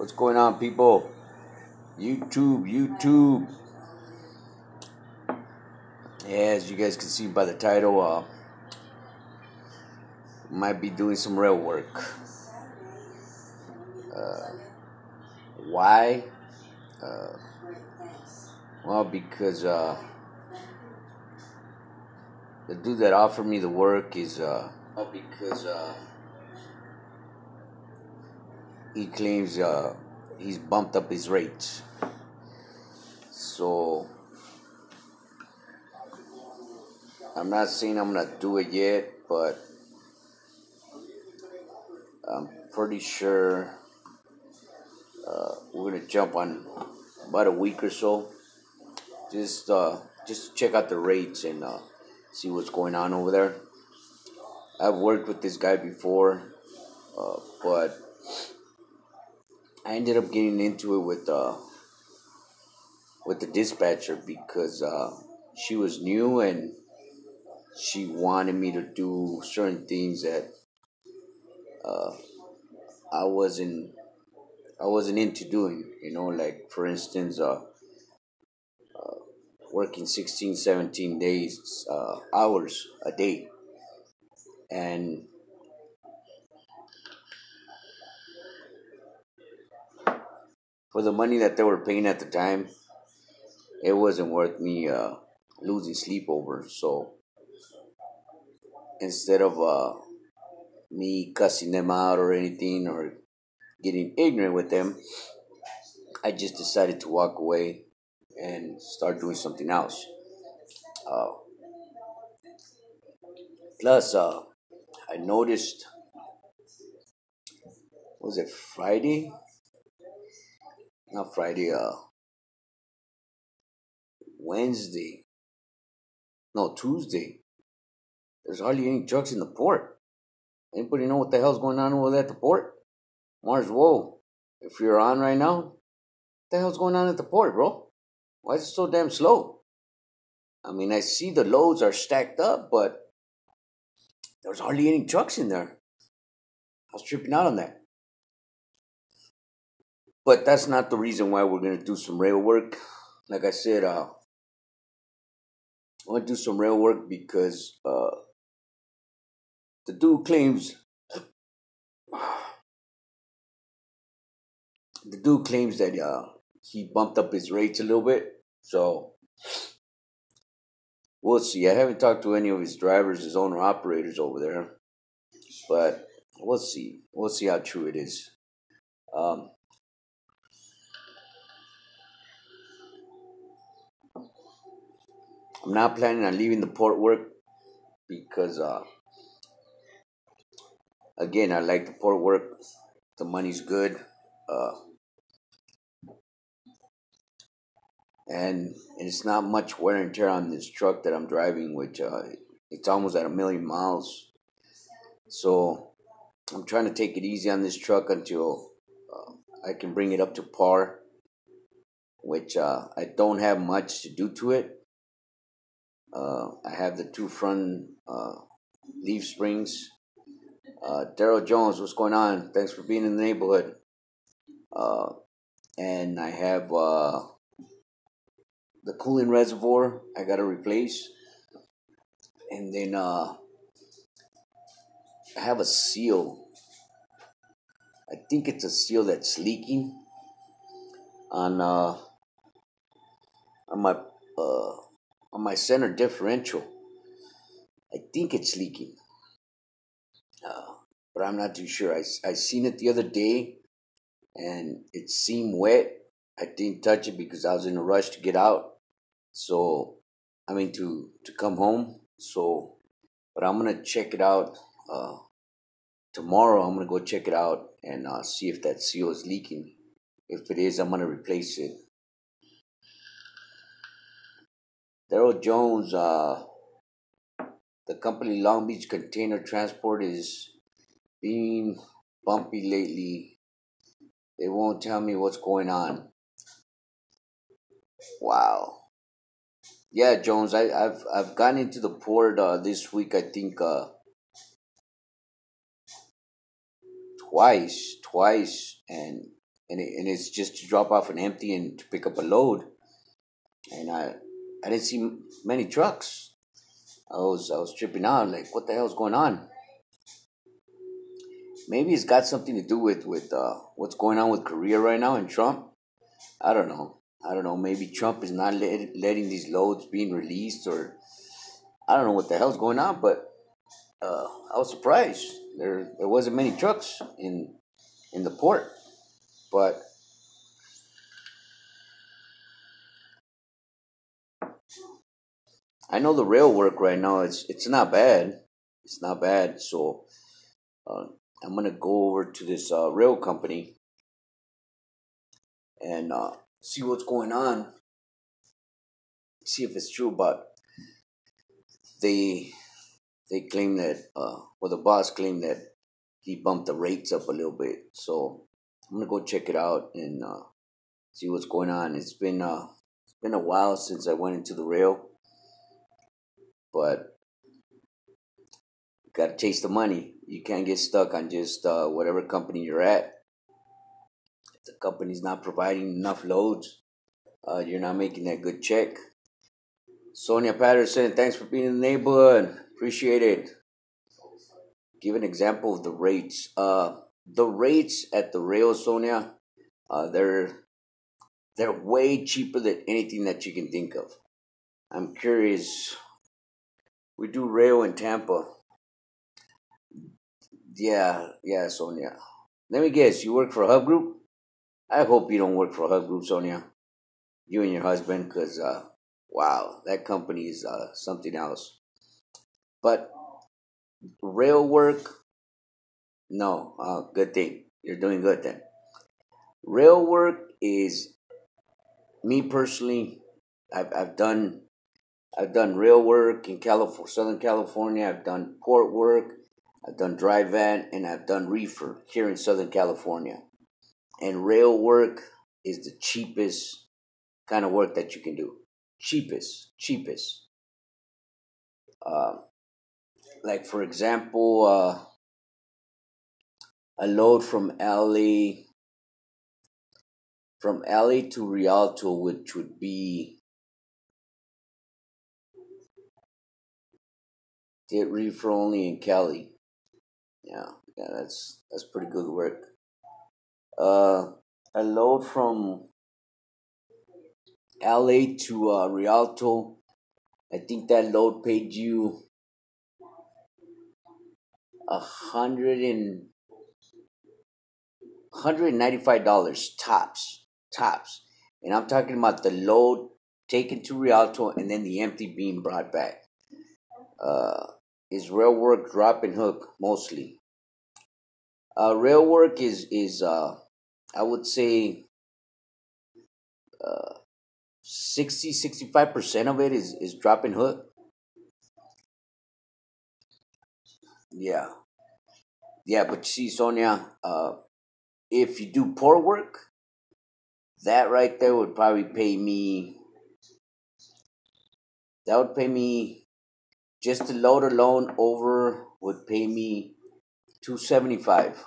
What's going on, people? YouTube. Yeah, as you guys can see by the title, might be doing some rail work. Why? Uh, well, because the dude that offered me the work is he claims he's bumped up his rates. So I'm not saying I'm gonna do it yet, but I'm pretty sure we're gonna jump on about a week or so. Just check out the rates and see what's going on over there. I've worked with this guy before, but I ended up getting into it with the dispatcher because she was new and she wanted me to do certain things that uh, I wasn't I wasn't into doing. Like for instance, working 16, 17 days hours a day, and for the money that they were paying at the time, it wasn't worth me losing sleep over. So instead of me cussing them out or anything or getting ignorant with them, I just decided to walk away and start doing something else. Uh, Plus, I noticed, was it Friday? Not Friday, Wednesday. No, Tuesday. There's hardly any trucks in the port. Anybody know what the hell's going on over there at the port? Mars, whoa. If you're on right now, what the hell's going on at the port, bro? Why is it so damn slow? I mean, I see the loads are stacked up, but there's hardly any trucks in there. I was tripping out on that. But that's not the reason why we're going to do some rail work. Like I said, I want to do some rail work because the dude claims that he bumped up his rates a little bit. So we'll see. I haven't talked to any of his drivers, his owner operators over there, but we'll see. We'll see how true it is. Um, I'm not planning on leaving the port work because, again, I like the port work. The money's good. Uh, and it's not much wear and tear on this truck that I'm driving, which it's almost at 1,000,000 miles. So I'm trying to take it easy on this truck until I can bring it up to par, which I don't have much to do to it. I have the two front leaf springs. Daryl Jones, what's going on? Thanks for being in the neighborhood. Uh, and I have the cooling reservoir I gotta replace, and then I have a seal. I think it's a seal that's leaking on on my uh, on my center differential. I think it's leaking, but I'm not too sure. I seen it the other day, and it seemed wet. I didn't touch it because I was in a rush to get out. So I mean to come home. So, but I'm gonna check it out tomorrow. I'm gonna go check it out and see if that seal is leaking. If it is, I'm gonna replace it. Daryl Jones, the company Long Beach Container Transport is being bumpy lately. They won't tell me what's going on. Wow. Yeah, Jones, I've gone into the port this week. I think twice, and and it's just to drop off an empty and to pick up a load. And I didn't see many trucks. I was tripping out, like, what the hell's going on? Maybe it's got something to do with what's going on with Korea right now and Trump. I don't know. I don't know. Maybe Trump is not letting these loads being released, or I don't know what the hell's going on. But I was surprised. There wasn't many trucks in the port, but I know the rail work right now. It's not bad. It's not bad. So uh, I'm gonna go over to this rail company and see what's going on. See if it's true. But they they claim that, the boss claimed that he bumped the rates up a little bit. So I'm gonna go check it out and see what's going on. It's been a while since I went into the rail, but you gotta chase the money. You can't get stuck on just whatever company you're at. If the company's not providing enough loads, you're not making that good check. Sonia Patterson, thanks for being in the neighborhood. Appreciate it. Give an example of the rates. The rates at the rail, Sonia, they're way cheaper than anything that you can think of. I'm curious. We do rail in Tampa. Yeah, yeah, Sonia. Let me guess. You work for a hub group? I hope you don't work for a hub group, Sonia. You and your husband, because wow, that company is something else. But rail work, no. Good thing. You're doing good then. Rail work is, me personally. I've done rail work in Southern California. I've done port work. I've done dry van, and I've done reefer here in Southern California. And rail work is the cheapest kind of work that you can do. Cheapest. Uh, like for example, a load from LA to Rialto, which would be, get reefer only in Cali. Yeah, yeah, that's pretty good work. Uh, a load from LA to Rialto. I think that load paid you 195 dollars tops, and I'm talking about the load taken to Rialto and then the empty being brought back. Uh, is rail work drop and hook mostly? Rail work is I would say 60-65% of it is drop and hook. Yeah, yeah, but you see, Sonia, if you do port work, that right there would probably pay me. That would pay me, just the load alone over would pay me 275.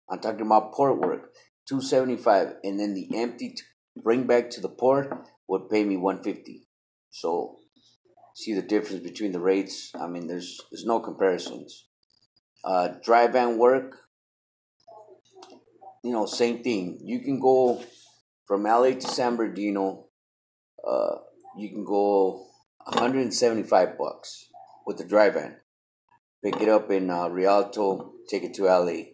I'm talking about port work, 275, and then the empty to bring back to the port would pay me 150. So see the difference between the rates. I mean, there's no comparisons. Dry van work, same thing. You can go from LA to San Bernardino. Uh, you can go $175 with the dry van. Pick it up in Rialto, take it to LA.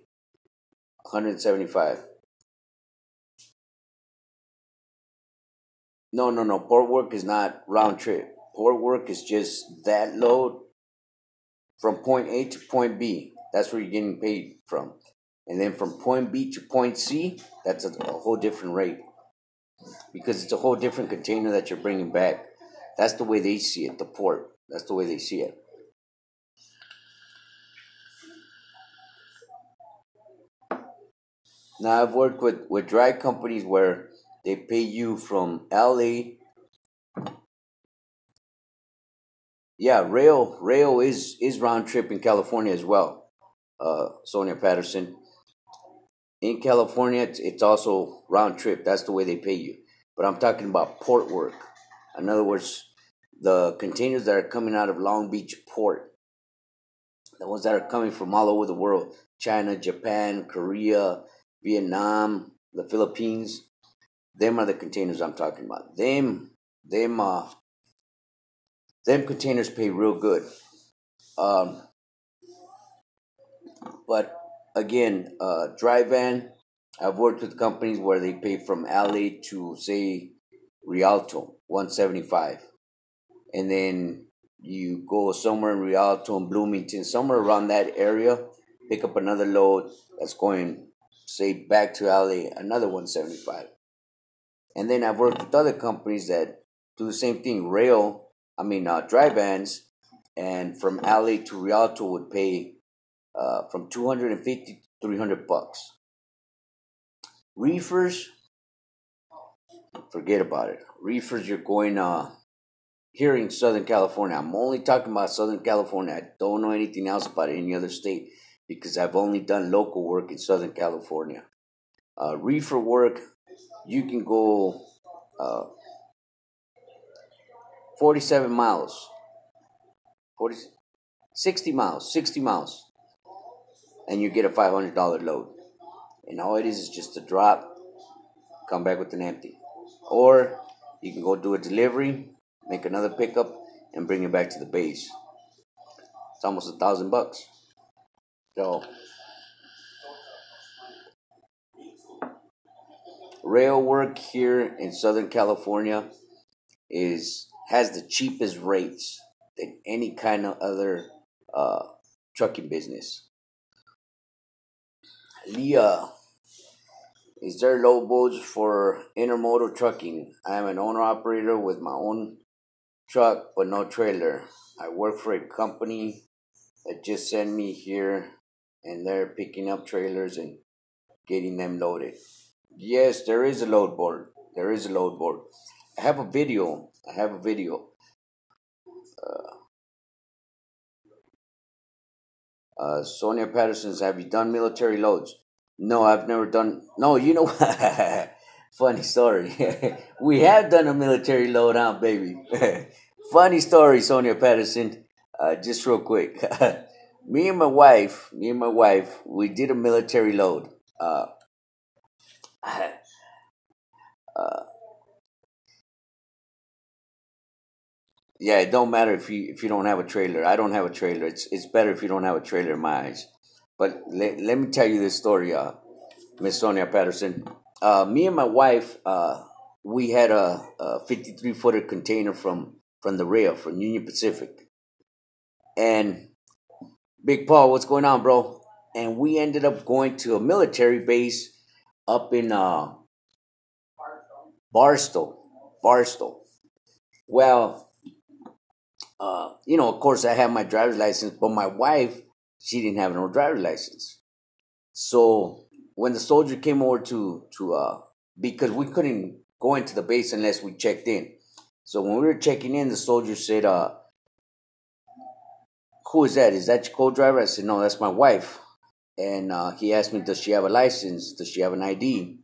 175. No, no, no. Port work is not round trip. Port work is just that load from point A to point B. That's where you're getting paid from. And then from point B to point C, that's a whole different rate because it's a whole different container that you're bringing back. That's the way they see it, the port. That's the way they see it. Now, I've worked with dry companies where they pay you from LA. Yeah, rail is round trip in California as well. Sonia Patterson. In California, it's also round trip. That's the way they pay you. But I'm talking about port work. In other words, the containers that are coming out of Long Beach port, the ones that are coming from all over the world, China, Japan, Korea, Vietnam, the Philippines, them are the containers I'm talking about. Them, them containers pay real good. Um, but again, dry van, I've worked with companies where they pay from LA to say Rialto, 175, and then you go somewhere in Rialto and Bloomington, somewhere around that area, pick up another load that's going say back to LA, another 175. And then I've worked with other companies that do the same thing, dry vans, and from LA to Rialto would pay from 250 to 300 bucks. Reefers, forget about it. Reefers, you're going here in Southern California. I'm only talking about Southern California. I don't know anything else about any other state because I've only done local work in Southern California. Reefer work, you can go uh, 47 miles, 40, 60 miles, and you get a $500 load. And all it is just a drop, come back with an empty. Or you can go do a delivery, make another pickup, and bring it back to the base. It's almost $1,000. So rail work here in Southern California is has the cheapest rates than any kind of other uh, trucking business. Leah, is there low boats for intermodal trucking? I am an owner operator with my own truck but no trailer. I work for a company that just sent me here and they're picking up trailers and getting them loaded. Yes, there is a load board. There is a load board. I have a video. I have a video. Sonia Patterson's, have you done military loads? No, I've never done. No, you know what? Funny story. We have done a military load, huh, baby? Funny story, Sonia Patterson. Just real quick. Me and my wife, we did a military load. Uh, yeah, it don't matter if you don't have a trailer. I don't have a trailer. It's better if you don't have a trailer in my eyes. But let me tell you this story, Miss Sonia Patterson. Me and my wife, we had a 53-footer container from the rail from Union Pacific, and Big Paul, what's going on, bro? And we ended up going to a military base up in Barstow, Barstow. Well, of course, I have my driver's license, but my wife, she didn't have no driver's license. So when the soldier came over to because we couldn't go into the base unless we checked in. So when we were checking in, the soldier said, "Who is that? Is that your co-driver?" I said, "No, that's my wife." And he asked me, "Does she have a license? Does she have an ID?"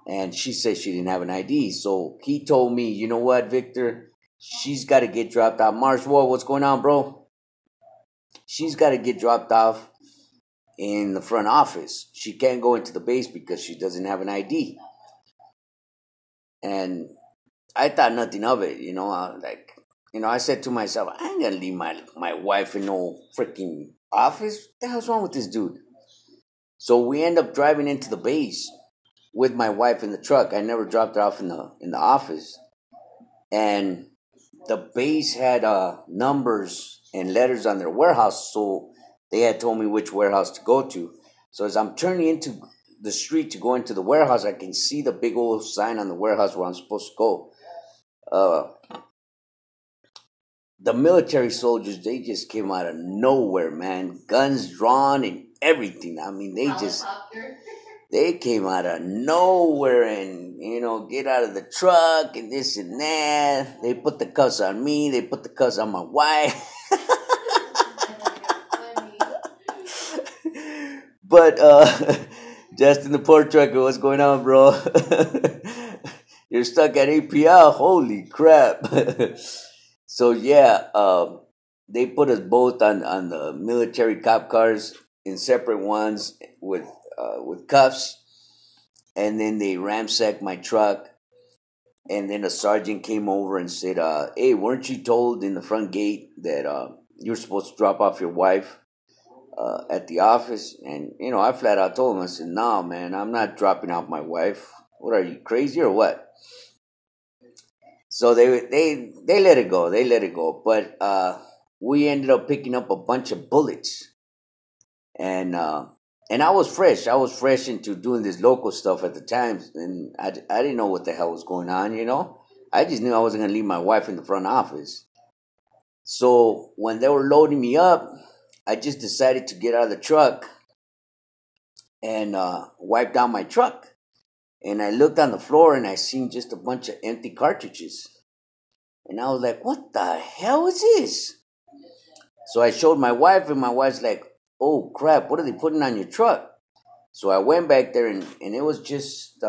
And she said she didn't have an ID. So he told me, "You know what, Victor? She's got to get dropped off." Marshall, what's going on, bro? She's got to get dropped off in the front office. She can't go into the base because she doesn't have an ID. And I thought nothing of it, I said to myself, I ain't gonna leave my wife in no freaking office. What the hell's wrong with this dude? So we end up driving into the base with my wife in the truck. I never dropped her off in the office. And the base had numbers and letters on their warehouse, so they had told me which warehouse to go to. So as I'm turning into the street to go into the warehouse, I can see the big old sign on the warehouse where I'm supposed to go. Uh, the military soldiers, they just came out of nowhere, man. Guns drawn and everything. I mean, they came out of nowhere and, get out of the truck and this and that. They put the cuffs on me. They put the cuffs on my wife. But Just in the port trucker, what's going on, bro? You're stuck at APL. Holy crap! So yeah, they put us both on the military cop cars in separate ones with cuffs, and then they ransacked my truck. And then a sergeant came over and said, "Hey, weren't you told in the front gate that you were supposed to drop off your wife at the office?" And I flat out told him, I said, "No, man, I'm not dropping off my wife. What are you, crazy or what?" So they let it go. They let it go. But we ended up picking up a bunch of bullets, and I was fresh. I was fresh into doing this local stuff at the time, and I didn't know what the hell was going on. I just knew I wasn't gonna leave my wife in the front office. So when they were loading me up, I just decided to get out of the truck and wipe down my truck. And I looked on the floor and I seen just a bunch of empty cartridges. And I was like, "What the hell is this?" So I showed my wife, and my wife's like, "Oh crap, what are they putting on your truck?" So I went back there, and it was just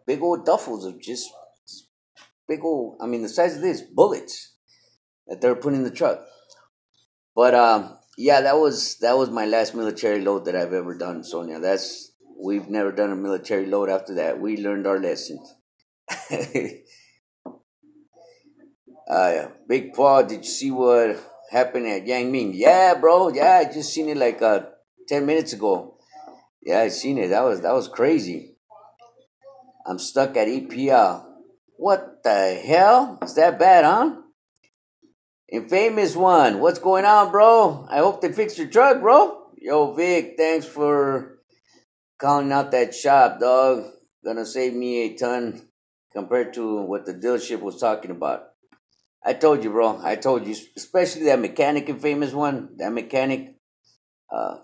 big old duffels of just big old, I mean, the size of this, bullets that they were putting in the truck. But yeah, that was my last military load that I've ever done, Sonia. We've never done a military load after that. We learned our lesson. Yeah. Big Paul, did you see what happened at Yang Ming? Yeah, bro. Yeah, I just seen it like 10 minutes ago. Yeah, I seen it. That was crazy. I'm stuck at EPL. What the hell? Is that bad, huh? Infamous one. What's going on, bro? I hope they fixed your truck, bro. Yo, Vic, thanks for calling out that shop, dog. Gonna save me a ton compared to what the dealership was talking about. I told you, bro. I told you, especially that mechanic, Infamous one. That mechanic,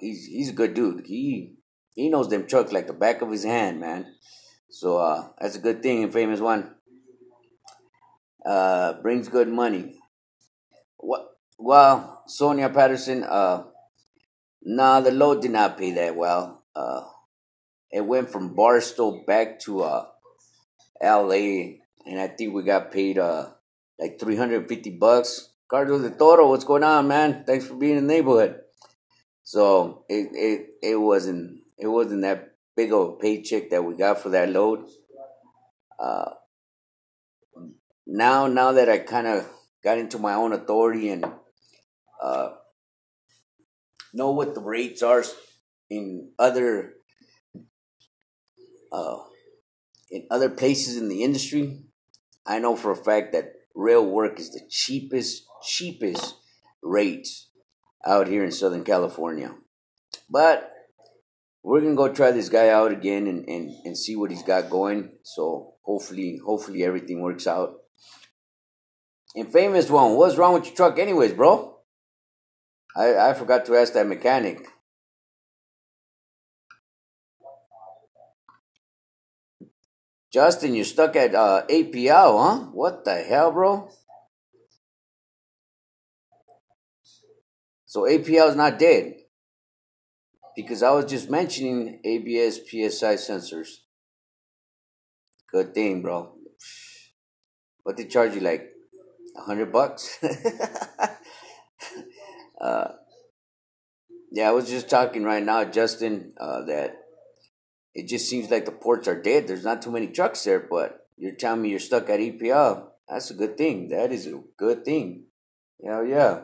he's a good dude. He knows them trucks like the back of his hand, man. So that's a good thing, Infamous one. Brings good money. What? Well, Sonia Patterson. Nah, the load did not pay that well. It went from Barstow back to L.A. and I think we got paid like $350. Carlos de Toro, what's going on, man? Thanks for being in the neighborhood. So it wasn't that big of a paycheck that we got for that load. Uh, now that I kind of got into my own authority and uh, know what the rates are in uh, other places in the industry, I know for a fact that rail work is the cheapest rates out here in Southern California. But we're gonna go try this guy out again and see what he's got going. So hopefully everything works out. And famous one, what's wrong with your truck anyways, bro? I forgot to ask that mechanic. Justin, you're stuck at APL, huh? What the hell, bro? So APL is not dead because I was just mentioning ABS PSI sensors. Good thing, bro. What they charge you, like $100? uh, yeah, I was just talking right now, Justin, that it just seems like the ports are dead. There's not too many trucks there, but you're telling me you're stuck at EPL. That's a good thing. That is a good thing. Hell yeah.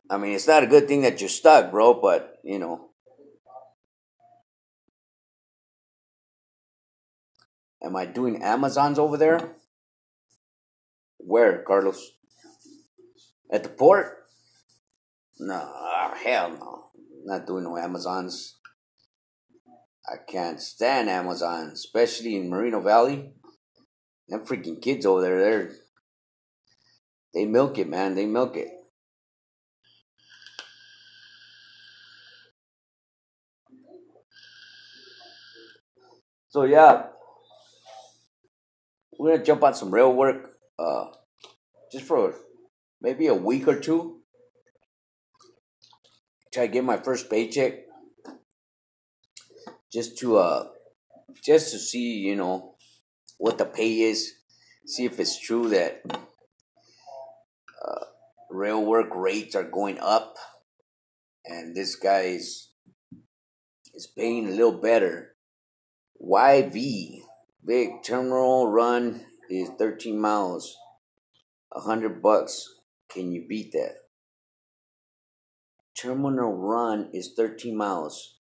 I mean, it's not a good thing that you're stuck, bro, but am I doing Amazons over there? Where, Carlos? At the port? No, hell no. Not doing no Amazons. I can't stand Amazon, especially in Moreno Valley. Them freaking kids over there, they milk it, man. They milk it. So yeah, we're gonna jump on some rail work, just for maybe a week or two. Try to get my first paycheck. just to just to see, what the pay is, see if it's true that rail work rates are going up, and this guy is paying a little better. YV, big terminal run is 13 miles, $100. Can you beat that? Terminal run is 13 miles,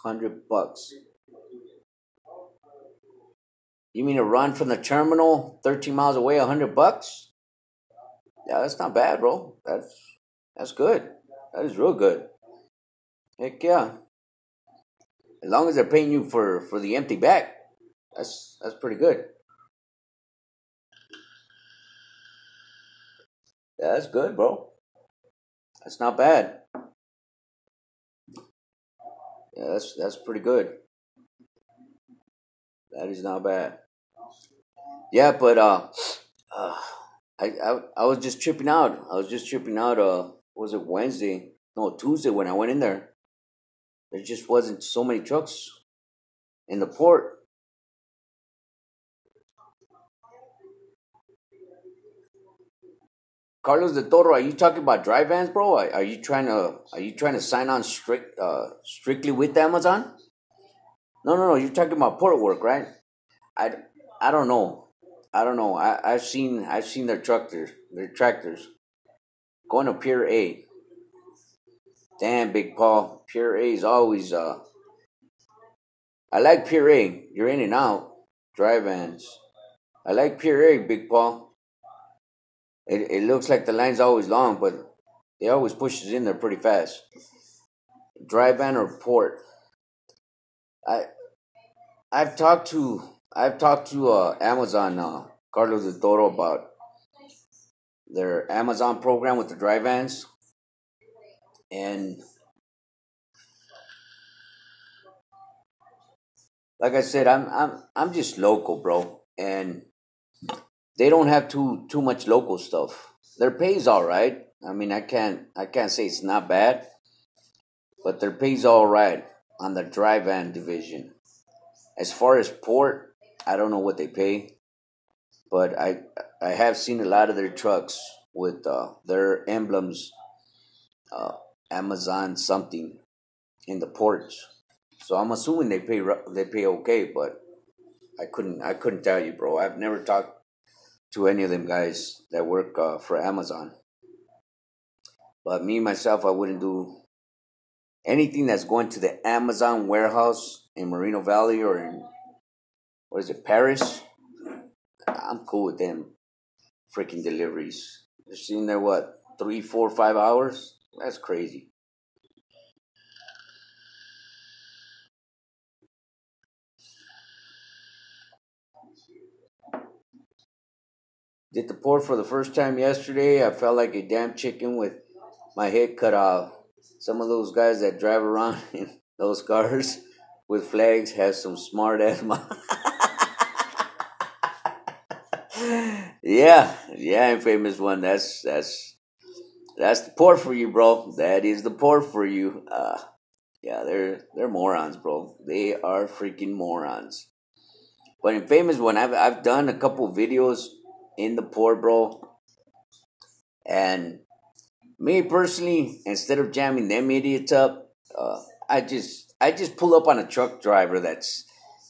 $100. You mean a run from the terminal 13 miles away, $100? Yeah, that's not bad, bro. That's good. That is real good. Heck yeah. As long as they're paying you for the empty back, that's pretty good. Yeah, that's good, bro. That's not bad. Yeah, that's pretty good. That is not bad. Yeah, but uh I was just tripping out. I was just tripping out. Was it Wednesday? No, Tuesday when I went in there. There just wasn't so many trucks in the port. Carlos de Toro, are you talking about dry vans, bro? Are you trying to sign on strictly with Amazon? No. You're talking about port work, right? I, I don't know. I don't know. I've seen their tractors going to Pier A. Damn, Big Paul. Pier A is always. I like Pier A. You're in and out. Dry vans. I like Pier A, Big Paul. It looks like the line's always long, but they always push us in there pretty fast. Dry van or port. I I've talked to Amazon, Carlos de Toro, about their Amazon program with the dry vans, and like I said, I'm just local, bro, and they don't have too much local stuff. Their pay's all right. I mean, I can't say it's not bad, but their pay's all right on the dry van division. As far as port, I don't know what they pay, but I have seen a lot of their trucks with their emblems, uh, Amazon something in the ports. So I'm assuming they pay okay, but I couldn't tell you, bro. I've never talked to any of them guys that work for Amazon. But me myself, I wouldn't do anything that's going to the Amazon warehouse in Moreno Valley or in, what is it, Paris. I'm cool with them freaking deliveries. They're sitting there, what, 3, 4, 5 hours? That's crazy. Did the port for the first time yesterday. I felt like a damn chicken with my head cut off. Some of those guys that drive around in those cars with flags have some smart ass. Yeah, infamous one. That's the port for you, bro. That is the port for you. Yeah, they're morons, bro. They are freaking morons. But in famous one, I've done a couple videos in the port, bro. And me personally, instead of jamming them idiots up, I just pull up on a truck driver that's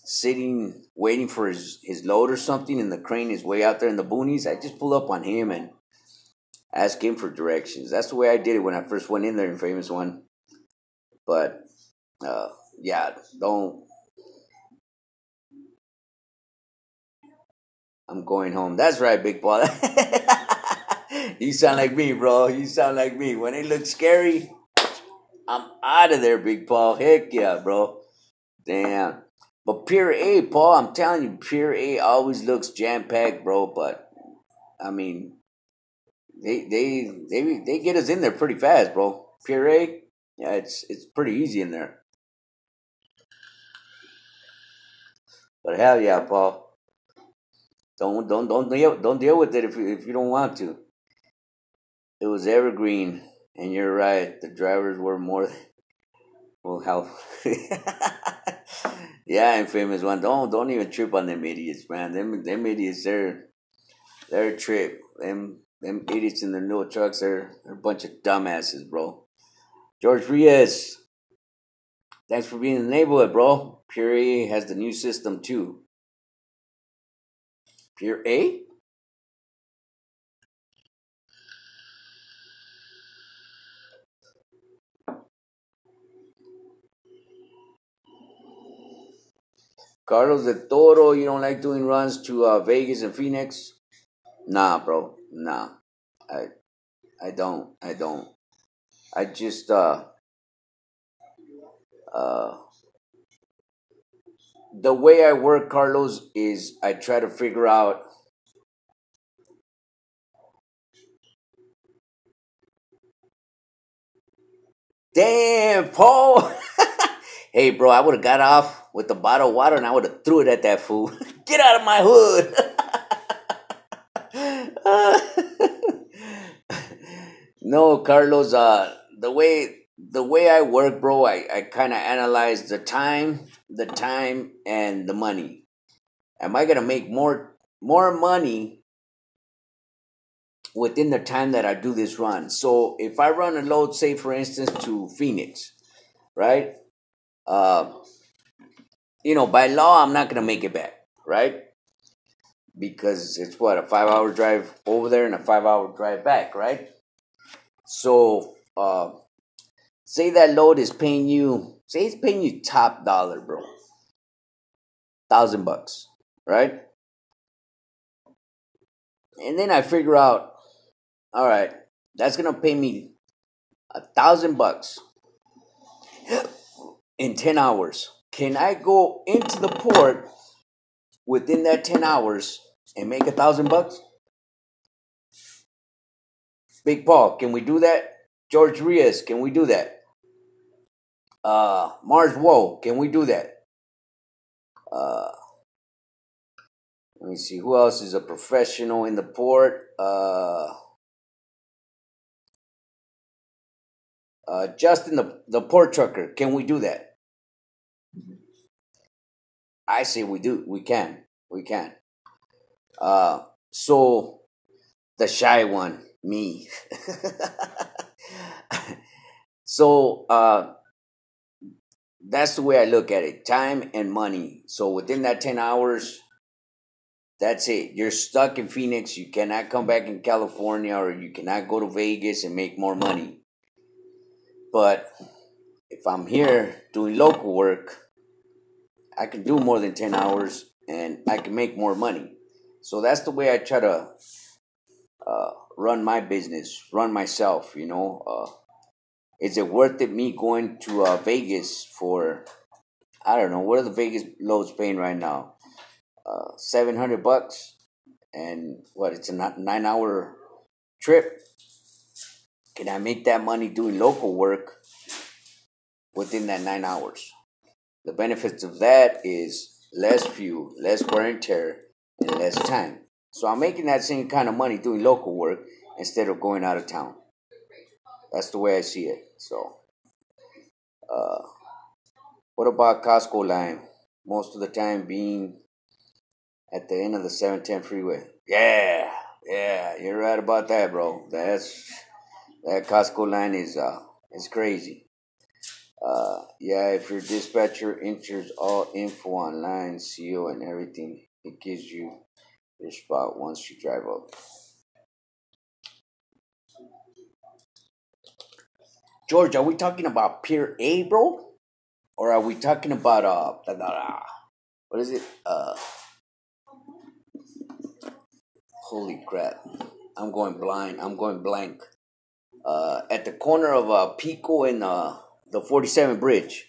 sitting waiting for his load or something, and the crane is way out there in the boonies. I just pull up on him and ask him for directions. That's the way I did it when I first went in there in famous one. But uh, yeah, don't. I'm going home. That's right, big boy. You sound like me, bro. You sound like me. When it looks scary, I'm out of there, big Paul. Heck yeah, bro. Damn. But Pier A, Paul, I'm telling you, Pier A always looks jam packed, bro. But I mean, they get us in there pretty fast, bro. Pier A, yeah, it's pretty easy in there. But hell yeah, Paul. Don't deal with it if you don't want to. It was evergreen, and you're right. The drivers were more. Well, how? Yeah, infamous one. Don't even trip on them idiots, man. Them idiots, they're a trip. Them idiots in their little trucks, they're a bunch of dumbasses, bro. George Rios, thanks for being in the neighborhood, bro. Pure A has the new system too. Pure A? Carlos de Toro, you don't like doing runs to Vegas and Phoenix? Nah, bro. Nah. I I don't. I don't. I just uh the way I work, Carlos, is I try to figure out. Damn, Paul. Hey, bro, I would have got off with the bottle of water and I would have threw it at that fool. Get out of my hood. No, Carlos. The way I work, bro, I kind of analyze the time, and the money. Am I gonna make more money within the time that I do this run? So if I run a load, say for instance to Phoenix, right? Uh, by law, I'm not gonna make it back, right? Because it's what, a 5 hour drive over there and a 5 hour drive back, right? So say that load is paying you, say it's paying you top dollar, bro, $1,000, right? And then I figure out, all right, that's gonna pay me $1,000 in 10 hours. Can I go into the port within that 10 hours and make $1,000? Big Paul, can we do that? George Rios, can we do that? Mars Woe, can we do that? Uh, Let me see who else is a professional in the port. Justin, the port trucker, can we do that? I say we do. We can. Uh, so the shy one, me. So that's the way I look at it: time and money. So within that 10 hours, that's it. You're stuck in Phoenix. You cannot come back in California, or you cannot go to Vegas and make more money. But if I'm here doing local work, I can do more than 10 hours and I can make more money. So that's the way I try to run my business, run myself. Is it worth it me going to Vegas for, I don't know, what are the Vegas loads paying right now? $700, and what, it's a 9 hour trip. Can I make that money doing local work within that 9 hours? The benefits of that is less fuel, less wear and tear, and less time. So I'm making that same kind of money doing local work instead of going out of town. That's the way I see it. So, uh, what about Costco line? Most of the time being at the end of the 710 freeway. Yeah, you're right about that, bro. That Costco line is crazy. Yeah, if your dispatcher enters all info online, CO and everything, it gives you your spot once you drive up. George, are we talking about Pier A, bro? Or are we talking about what is it? Holy crap. I'm going blind. I'm going blank. At the corner of Pico and the 47 bridge.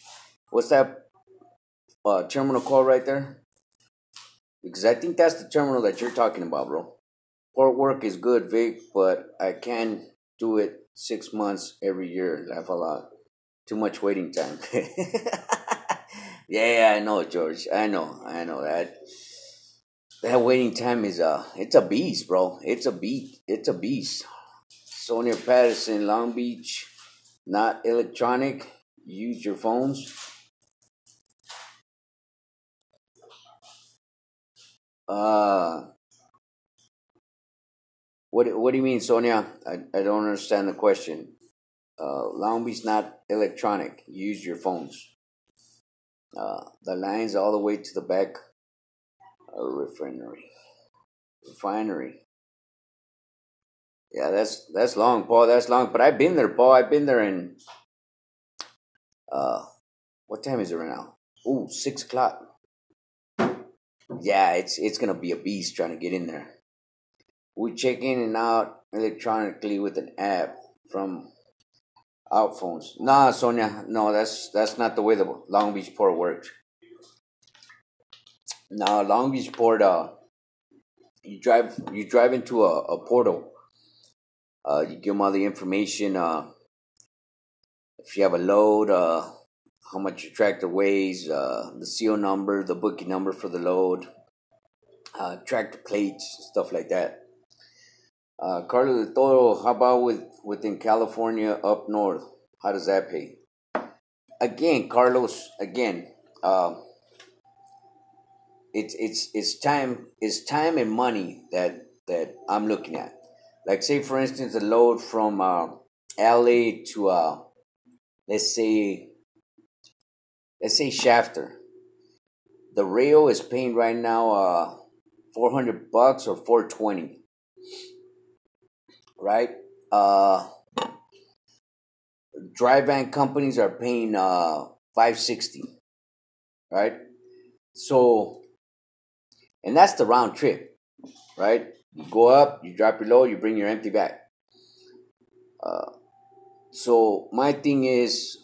What's that terminal called right there? Because I think that's the terminal that you're talking about, bro. Port work is good, Vic, but I can do it 6 months every year. Laugh a lot. Too much waiting time. Yeah, I know, George. I know that waiting time is it's a beast, bro. It's a beast. Sonia Patterson, Long Beach, not electronic. Use your phones. Uh, what do you mean, Sonia? I don't understand the question. Long Beach not electronic. Use your phones. The lines all the way to the back. Refinery. Refinery. Yeah, that's long, Paul. That's long. But I've been there, Paul. I've been there in uh, what time is it right now? Ooh, 6 o'clock. Yeah, it's gonna be a beast trying to get in there. We check in and out electronically with an app from out phones. Nah, Sonia, no, that's not the way the Long Beach port works. Now, Long Beach port, you drive into a portal. You give them all the information. If you have a load, how much your tractor weighs, the CO number, the booking number for the load, tractor plates, stuff like that. Carlos de Toro, how about within California up north? How does that pay? Again, Carlos. Again, it's time and money that I'm looking at. Like say for instance, a load from LA to let's say let's say Shafter. The rail is paying right now $400 or 420, right? Uh, Dry van companies are paying 560, right? So, and that's the round trip, right? You go up, you drop your load, you bring your empty back. Uh, so my thing is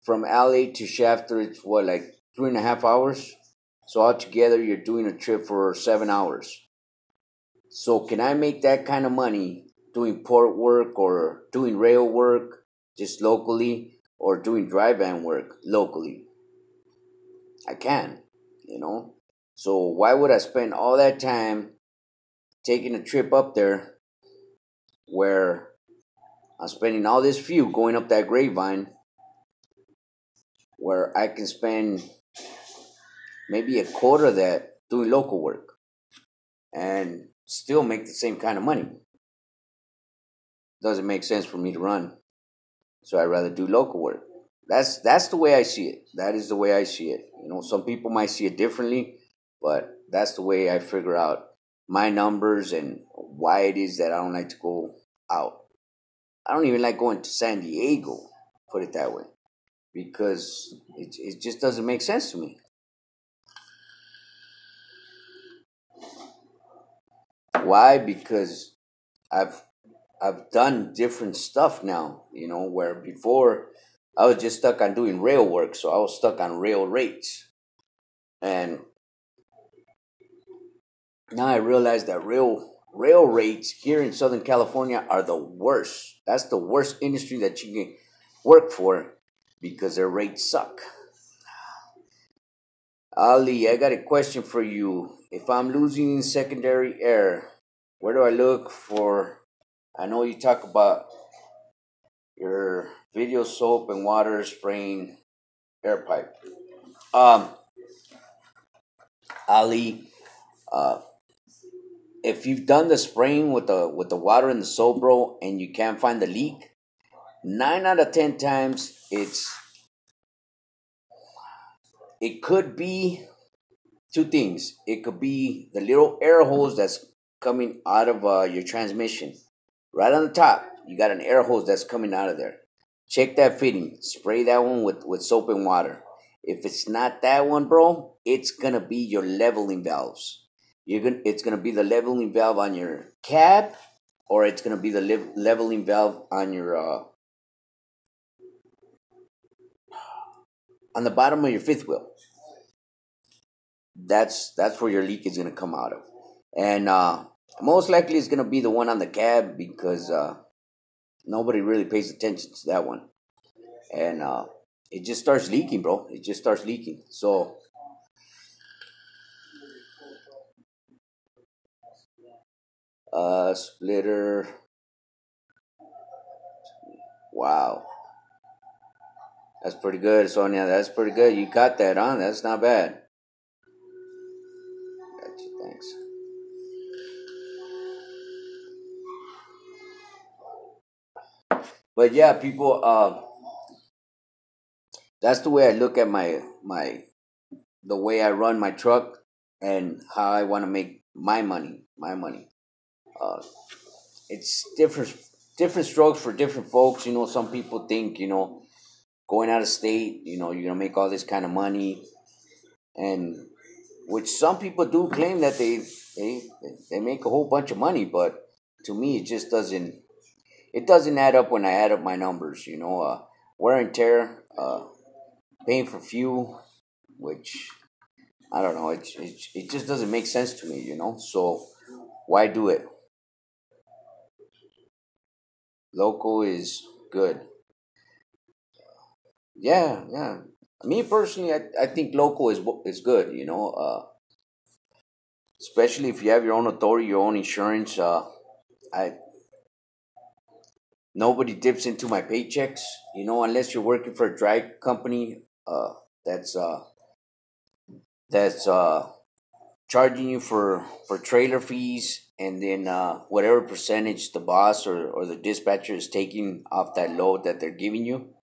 from LA to Shafter, it's what like 3.5 hours. So altogether, you're doing a trip for 7 hours. So can I make that kind of money doing port work or doing rail work just locally or doing dry van work locally? I can, you know. So why would I spend all that time taking a trip up there where I'm spending all this fuel going up that grapevine where I can spend maybe a quarter of that doing local work and still make the same kind of money? Doesn't make sense for me to run. So I'd rather do local work. That's the way I see it. That is the way I see it. You know, some people might see it differently, but that's the way I figure out my numbers and why it is that I don't like to go out. I don't even like going to San Diego, put it that way, because it just doesn't make sense to me. Why? Because I've I've done different stuff now, you know, where before I was just stuck on doing rail work, so I was stuck on rail rates. And now I realize that rail rates here in Southern California are the worst. That's the worst industry that you can work for because their rates suck. Ali, I got a question for you. If I'm losing secondary air, where do I look for? I know you talk about your video soap and water spraying air pipe. Um, Ali, uh, if you've done the spraying with the water and the soap, bro, and you can't find the leak, 9 out of 10 times it could be two things. It could be the little air hose that's coming out of your transmission. Right on the top, you got an air hose that's coming out of there. Check that fitting. Spray that one with soap and water. If it's not that one, bro, it's gonna be your leveling valves. It's gonna be the leveling valve on your cab, or it's gonna be the leveling valve on the bottom of your fifth wheel. That's where your leak is gonna come out of, and most likely it's gonna be the one on the cab because nobody really pays attention to that one, and it just starts leaking, bro. It just starts leaking. So splitter. Wow, that's pretty good, Sonia. That's pretty good. You got that on. That's not bad. But yeah, people. That's the way I look at my the way I run my truck and how I want to make my money. My money. Uh, it's different strokes for different folks. You know, some people think going out of state, you're gonna make all this kind of money, and which some people do claim that they they make a whole bunch of money, but to me it just doesn't add up when I add up my numbers. Wear and tear, paying for fuel, which I don't know, it just doesn't make sense to me. So why do it? Local is good. Yeah, yeah. Me personally, I think local is good. Especially if you have your own authority, your own insurance. I Nobody dips into my paychecks, unless you're working for a dry company. That's that's charging you for trailer fees, and then whatever percentage the boss or the dispatcher is taking off that load that they're giving you.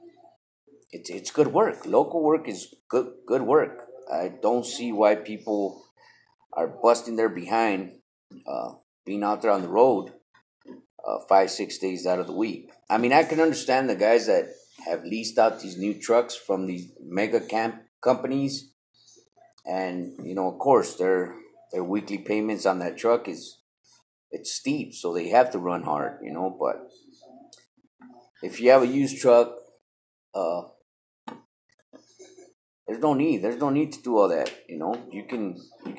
It's good work. Local work is good work. I don't see why people are busting their behind, uh, being out there on the road 5 6 days out of the week. I mean, I can understand the guys that have leased out these new trucks from these mega camp companies, and of course, their weekly payments on that truck it's steep, so they have to run hard. But if you have a used truck, uh, there's no need to do all that. You can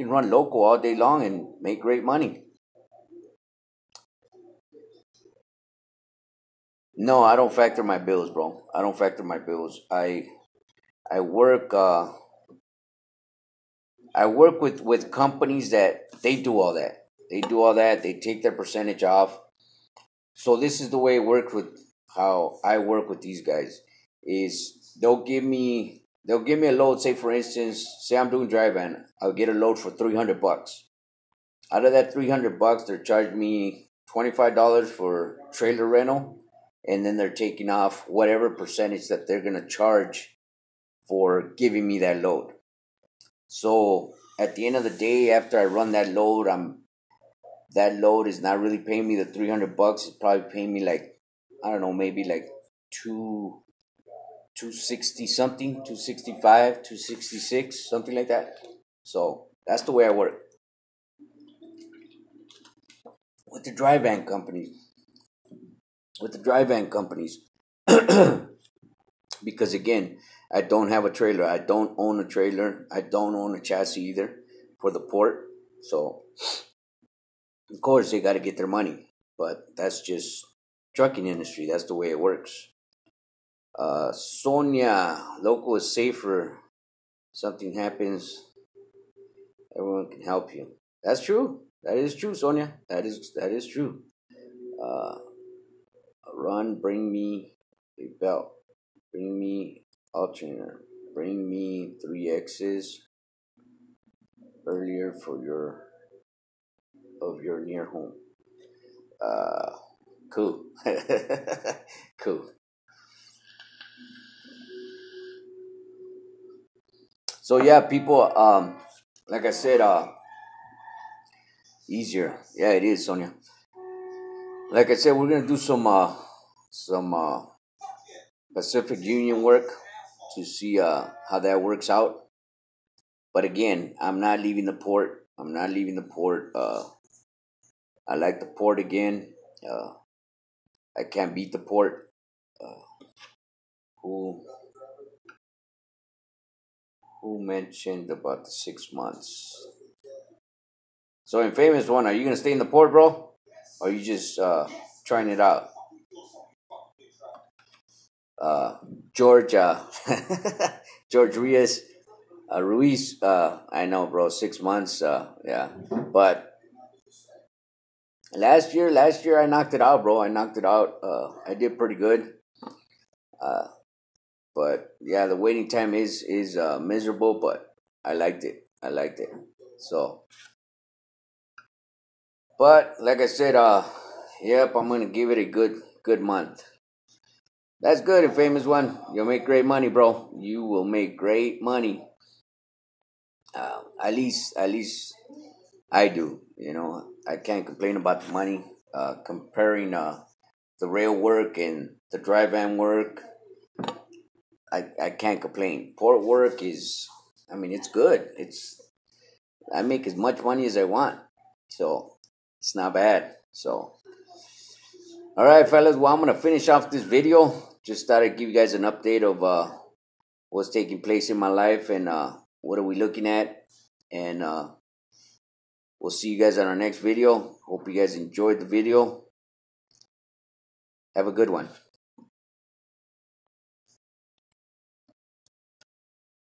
run local all day long and make great money. No, I don't factor my bills, bro. I don't factor my bills. I work. I work with companies that they do all that. They do all that. They take their percentage off. So this is the way it works with how I work with these guys. Is they'll give me a load. Say for instance, say I'm doing dry van. I'll get a load for $300. Out of that $300, they're charging me $25 for trailer rental, and then they're taking off whatever percentage that they're gonna charge for giving me that load. So at the end of the day, after I run that load is not really paying me the $300. It's probably paying me like, I don't know, maybe like two 260 something, 265, 266, something like that. So that's the way I work with the dry van companies. With the dry van companies, because again, I don't have a trailer. I don't own a trailer. I don't own a chassis either for the port. So of course they got to get their money, but that's just trucking industry. That's the way it works. Sonia, local is safer. Something happens, everyone can help you. That's true. That is true, Sonia. That is true. Uh, Run, bring me a belt. Bring me alternator. Bring me three X's earlier for your near home. Uh, cool. Cool. So yeah, people. Like I said, easier. Yeah, it is, Sonia. Like I said, we're gonna do some Pacific Union work to see how that works out. But again, I'm not leaving the port. I'm not leaving the port. I like the port again. Uh, I can't beat the port. Uh, who who mentioned about the 6 months? So in famous one, are you gonna stay in the port, bro? Or are you just trying it out? Uh, George George Ruiz. I know, bro. 6 months. Yeah, but last year I knocked it out, bro. I knocked it out. I did pretty good. Uh, but yeah, the waiting time is miserable, but I liked it. I liked it. So, but like I said, yep, I'm gonna give it a good month. That's good, famous one. You'll make great money, bro. You will make great money. At least I do. I can't complain about the money. Comparing the rail work and the dry van work, I can't complain. Port work is, I mean, it's good. I make as much money as I want, so it's not bad. So, all right, fellas. Well, I'm gonna finish off this video. Just thought I'd give you guys an update of what's taking place in my life and what are we looking at, and we'll see you guys on our next video. Hope you guys enjoyed the video. Have a good one.